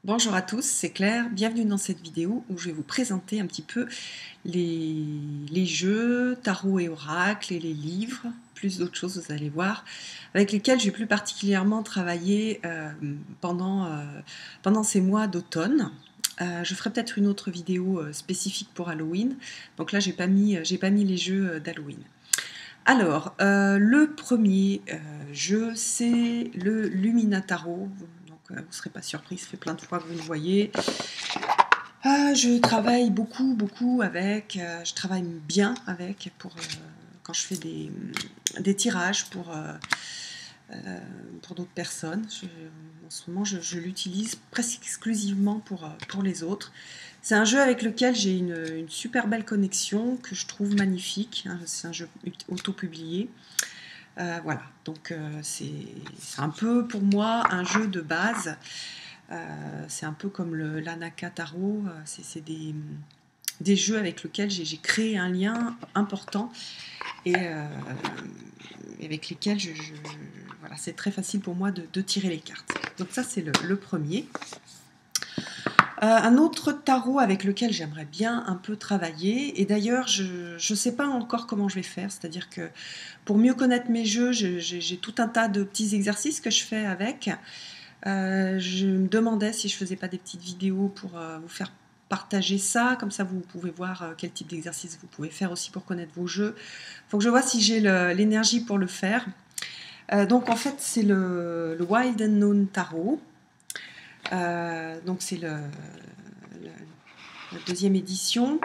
Bonjour à tous, c'est Claire, bienvenue dans cette vidéo où je vais vous présenter un petit peu les jeux, tarot et oracle et les livres, plus d'autres choses vous allez voir, avec lesquels j'ai plus particulièrement travaillé pendant ces mois d'automne. Je ferai peut-être une autre vidéo spécifique pour Halloween, donc là j'ai pas mis les jeux d'Halloween. Alors, le premier jeu, c'est le Lumina Tarot. Donc, vous ne serez pas surpris, ça fait plein de fois que vous le voyez. Je travaille beaucoup avec, je travaille bien avec quand je fais des tirages pour d'autres personnes. En ce moment, je l'utilise presque exclusivement pour les autres. C'est un jeu avec lequel j'ai une super belle connexion que je trouve magnifique. C'est un jeu auto-publié. Voilà, donc c'est un peu pour moi un jeu de base. C'est un peu comme l'Anaka Tarot. C'est des jeux avec lesquels j'ai créé un lien important et avec lesquels voilà, c'est très facile pour moi de tirer les cartes. Donc ça c'est le premier. Un autre tarot avec lequel j'aimerais bien un peu travailler, et d'ailleurs je ne sais pas encore comment je vais faire, c'est-à-dire que pour mieux connaître mes jeux, j'ai tout un tas de petits exercices que je fais avec. Je me demandais si je faisais pas des petites vidéos pour vous faire partager ça, comme ça vous pouvez voir quel type d'exercice vous pouvez faire aussi pour connaître vos jeux. Il faut que je vois si j'ai l'énergie pour le faire. Donc en fait c'est le Wild Unknown Tarot. Donc c'est la deuxième édition.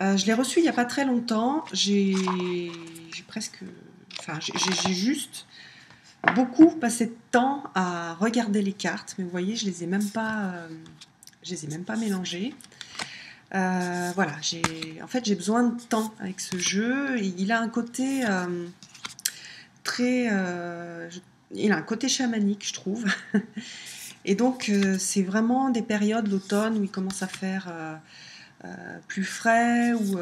Je l'ai reçu il n'y a pas très longtemps. J'ai juste beaucoup passé de temps à regarder les cartes, mais vous voyez, je les ai même pas mélangées. Voilà, en fait, j'ai besoin de temps avec ce jeu. Et il a un côté il a un côté chamanique, je trouve. Et donc, c'est vraiment des périodes, l'automne, où il commence à faire plus frais, où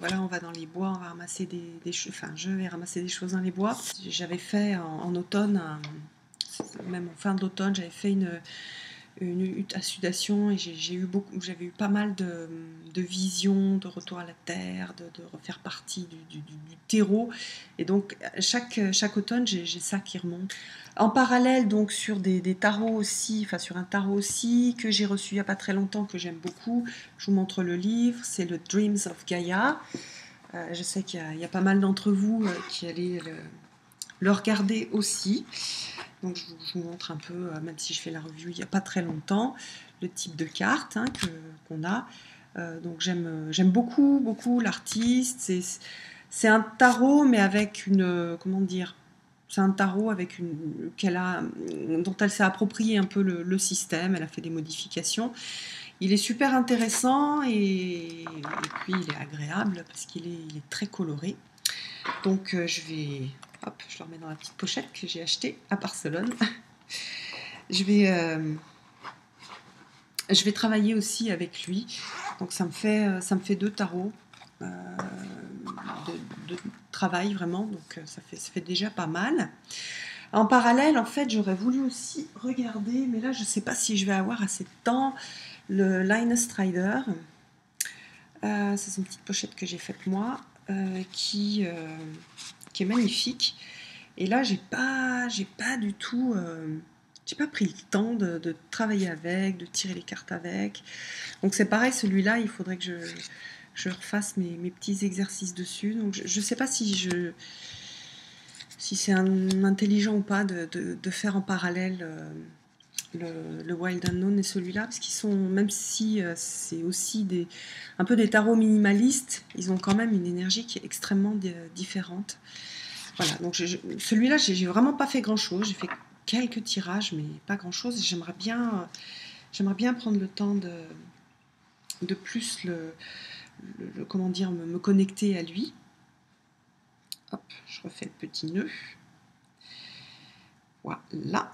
voilà, on va dans les bois, on va ramasser des choses. Enfin, je vais ramasser des choses dans les bois. J'avais fait en automne, même en fin d'automne, j'avais fait une hutte à sudation et j'avais eu pas mal de visions, de retour à la terre, de refaire partie du terreau. Et donc chaque automne, j'ai ça qui remonte. En parallèle, donc sur des tarots aussi, enfin sur un tarot aussi que j'ai reçu il n'y a pas très longtemps, que j'aime beaucoup. Je vous montre le livre, c'est le Dreams of Gaia. Je sais qu'il y a pas mal d'entre vous qui allaient le regarder aussi. Donc je vous montre un peu, même si je fais la review il n'y a pas très longtemps, le type de carte qu'on a. Donc j'aime beaucoup l'artiste. C'est un tarot, mais avec comment dire, c'est un tarot avec dont elle s'est approprié un peu le système. Elle a fait des modifications. Il est super intéressant et puis il est agréable parce qu'il est très coloré. Donc hop, je le remets dans la petite pochette que j'ai achetée à Barcelone. Je vais travailler aussi avec lui. Donc ça me fait deux tarots de travail vraiment. Donc ça fait déjà pas mal. En parallèle, en fait, j'aurais voulu aussi regarder, mais là je ne sais pas si je vais avoir assez de temps, le Linus Strider. C'est une petite pochette que j'ai faite moi, qui est magnifique. Et là, j'ai pas du tout, j'ai pas pris le temps de travailler avec, de tirer les cartes avec. Donc c'est pareil, celui-là, il faudrait que je refasse mes petits exercices dessus. Donc je sais pas si c'est intelligent ou pas de faire en parallèle le Wild Unknown et celui-là, parce qu'ils sont, même si c'est aussi un peu des tarots minimalistes, ils ont quand même une énergie qui est extrêmement différente. Voilà, donc celui-là, j'ai vraiment pas fait grand-chose. J'ai fait quelques tirages, mais pas grand-chose. J'aimerais bien prendre le temps de plus comment dire, me connecter à lui. Hop, je refais le petit nœud. Voilà.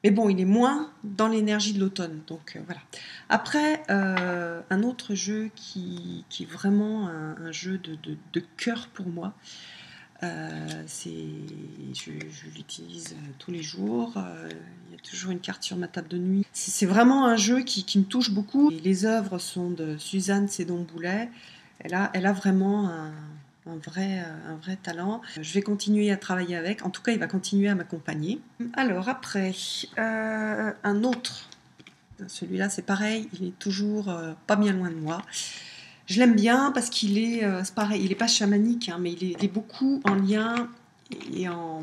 Mais bon, il est moins dans l'énergie de l'automne, donc voilà. Après, un autre jeu qui est vraiment un jeu de cœur pour moi, Je l'utilise tous les jours. Il y a toujours une carte sur ma table de nuit. C'est vraiment un jeu qui me touche beaucoup. Et les œuvres sont de Suzanne Sédon-Boulet. Elle a vraiment un vrai talent. Je vais continuer à travailler avec. En tout cas, il va continuer à m'accompagner. Alors après, un autre. Celui-là, c'est pareil. Il est toujours pas bien loin de moi. Je l'aime bien parce qu'il est, c'est pareil, il n'est pas chamanique, hein, mais il est beaucoup en lien et en...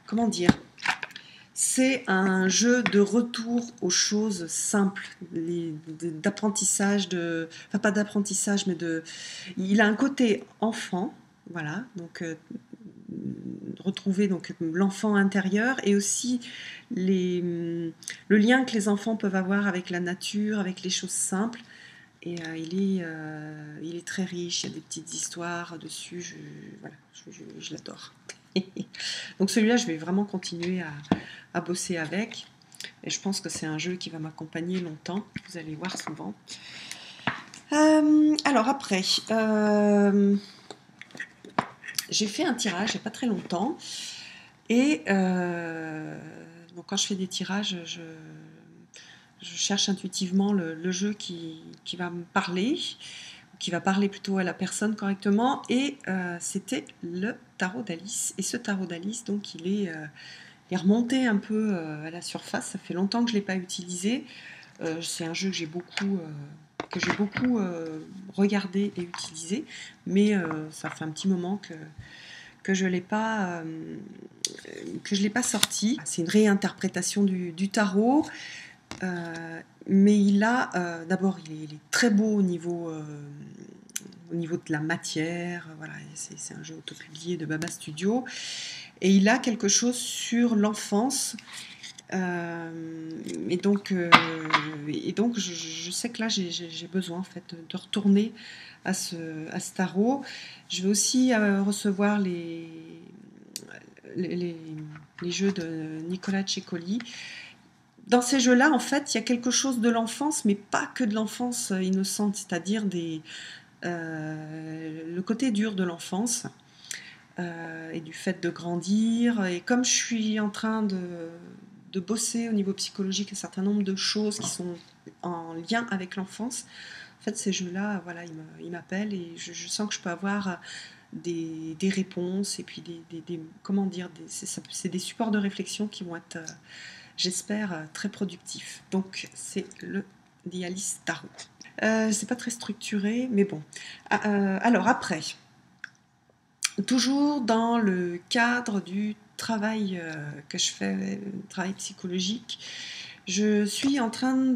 Comment dire? C'est un jeu de retour aux choses simples, d'apprentissage, enfin pas d'apprentissage, mais il a un côté enfant, voilà, donc retrouver donc l'enfant intérieur et aussi le lien que les enfants peuvent avoir avec la nature, avec les choses simples. Et il est très riche, il y a des petites histoires dessus, voilà, je l'adore. Donc celui-là, je vais vraiment continuer à bosser avec. Et je pense que c'est un jeu qui va m'accompagner longtemps, vous allez voir souvent. Alors après, j'ai fait un tirage il n'y a pas très longtemps. Et donc quand je fais des tirages, je cherche intuitivement le jeu qui va me parler, qui va parler plutôt à la personne correctement. Et c'était le tarot d'Alice. Et ce tarot d'Alice, donc il est remonté un peu à la surface. Ça fait longtemps que je ne l'ai pas utilisé. C'est un jeu que j'ai beaucoup regardé et utilisé. Mais ça fait un petit moment que je ne l'ai pas, sorti. C'est une réinterprétation du tarot. Mais d'abord, il est très beau au niveau de la matière. Voilà, c'est un jeu autopublié de Baba Studio. Et il a quelque chose sur l'enfance. Et donc, je sais que là, j'ai besoin en fait de retourner à ce tarot. Je vais aussi recevoir les jeux de Nicolas Ceccoli. Dans ces jeux-là, en fait, il y a quelque chose de l'enfance, mais pas que de l'enfance innocente, c'est-à-dire le côté dur de l'enfance et du fait de grandir. Et comme je suis en train de bosser au niveau psychologique un certain nombre de choses qui sont en lien avec l'enfance, en fait, ces jeux-là, voilà, ils m'appellent et je sens que je peux avoir des réponses et puis comment dire, c'est des supports de réflexion qui vont être... j'espère, très productif. Donc, c'est le The Alice Tarot. C'est pas très structuré, mais bon. Alors, après, toujours dans le cadre du travail que je fais, travail psychologique, je suis en train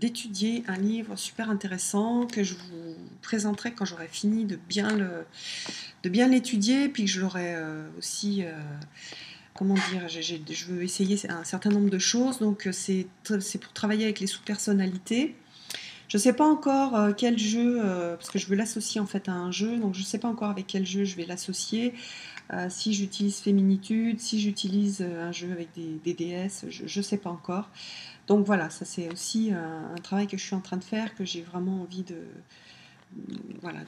d'étudier un livre super intéressant que je vous présenterai quand j'aurai fini de bien l'étudier, puis que je l'aurai aussi... comment dire, je veux essayer un certain nombre de choses, donc c'est pour travailler avec les sous-personnalités. Je ne sais pas encore quel jeu, parce que je veux l'associer en fait à un jeu, donc je ne sais pas encore avec quel jeu je vais l'associer. Si j'utilise Féminitude, si j'utilise un jeu avec des déesses, je ne sais pas encore. Donc voilà, ça c'est aussi un travail que je suis en train de faire, que j'ai vraiment envie voilà,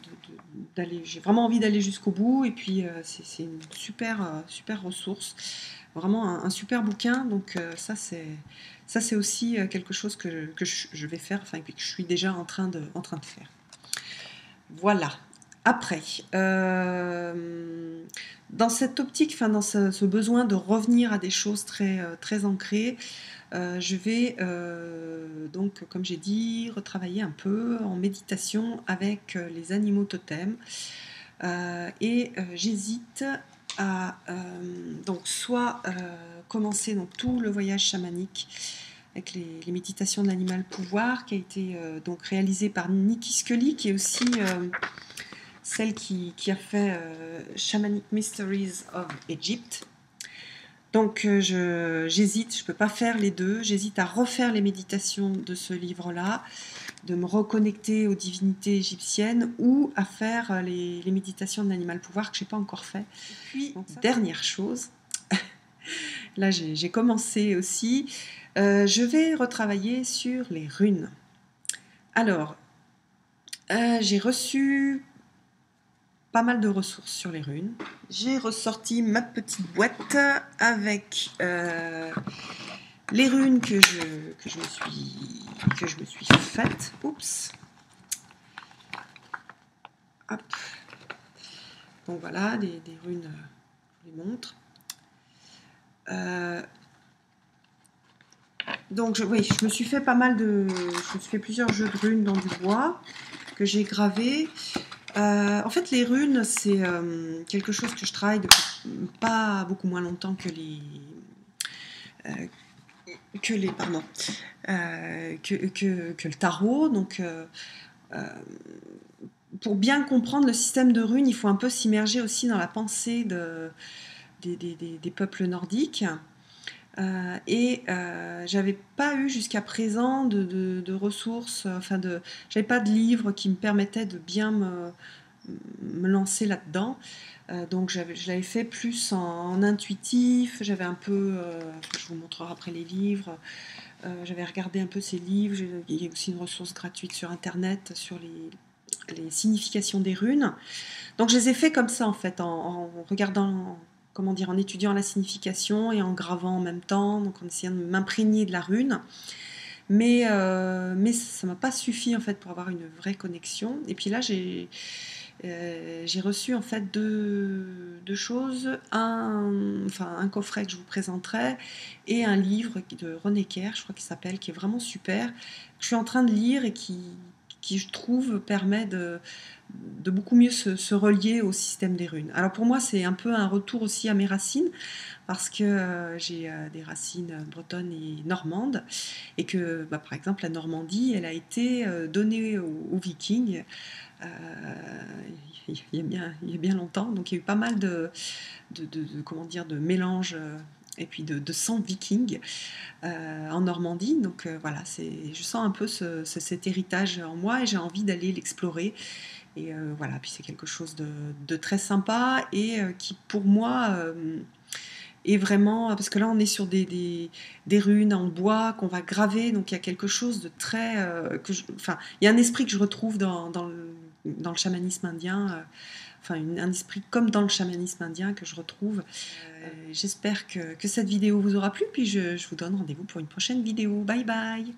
j'ai vraiment envie d'aller jusqu'au bout, et puis c'est une super ressource, vraiment un super bouquin, donc ça c'est aussi quelque chose que je vais faire, enfin que je suis déjà en train de faire. Voilà. Après, dans cette optique, enfin dans ce besoin de revenir à des choses très ancrées, je vais donc, comme j'ai dit, retravailler un peu en méditation avec les animaux totems. Et j'hésite à donc soit commencer donc, tout le voyage chamanique avec les méditations de l'animal pouvoir, qui a été donc réalisé par Nikki Scully, qui est aussi celle qui a fait Shamanic Mysteries of Egypt. Donc j'hésite, je ne peux pas faire les deux, j'hésite à refaire les méditations de ce livre-là, de me reconnecter aux divinités égyptiennes ou à faire les méditations de l'animal pouvoir que je n'ai pas encore fait. Et puis, dernière chose, là j'ai commencé aussi, je vais retravailler sur les runes. Alors, j'ai reçu pas mal de ressources sur les runes. J'ai ressorti ma petite boîte avec les runes que je me suis faites. Oups. Hop. Donc voilà, des runes, je vous les montre. Donc oui, je me suis fait plusieurs jeux de runes dans du bois que j'ai gravé. En fait, les runes, c'est quelque chose que je travaille depuis pas beaucoup moins longtemps que le tarot. Donc, pour bien comprendre le système de runes, il faut un peu s'immerger aussi dans la pensée des peuples nordiques. J'avais pas eu jusqu'à présent de ressources, j'avais pas de livre qui me permettait de bien me lancer là-dedans. Donc je l'avais fait plus en intuitif, j'avais un peu, je vous montrerai après les livres, j'avais regardé un peu ces livres, il y a aussi une ressource gratuite sur internet sur les significations des runes. Donc je les ai fait comme ça en fait, en regardant, comment dire, en étudiant la signification et en gravant en même temps, donc en essayant de m'imprégner de la rune. Mais ça m'a pas suffi en fait pour avoir une vraie connexion. Et puis là j'ai reçu en fait deux choses, un coffret que je vous présenterai et un livre de René Kerr, je crois qu'il s'appelle, qui est vraiment super, que je suis en train de lire et qui je trouve permet de beaucoup mieux se relier au système des runes. Alors pour moi c'est un peu un retour aussi à mes racines, parce que j'ai des racines bretonnes et normandes, et que par exemple la Normandie elle a été donnée aux Vikings il y a bien longtemps, donc il y a eu pas mal de mélanges et puis de sang viking en Normandie. Donc voilà, je sens un peu cet héritage en moi et j'ai envie d'aller l'explorer. Et voilà, puis c'est quelque chose de très sympa et qui pour moi est vraiment, parce que là on est sur des runes en bois qu'on va graver, donc il y a quelque chose de très, il y a un esprit que je retrouve dans le chamanisme indien, un esprit comme dans le chamanisme indien que je retrouve. J'espère que cette vidéo vous aura plu, puis je vous donne rendez-vous pour une prochaine vidéo. Bye bye!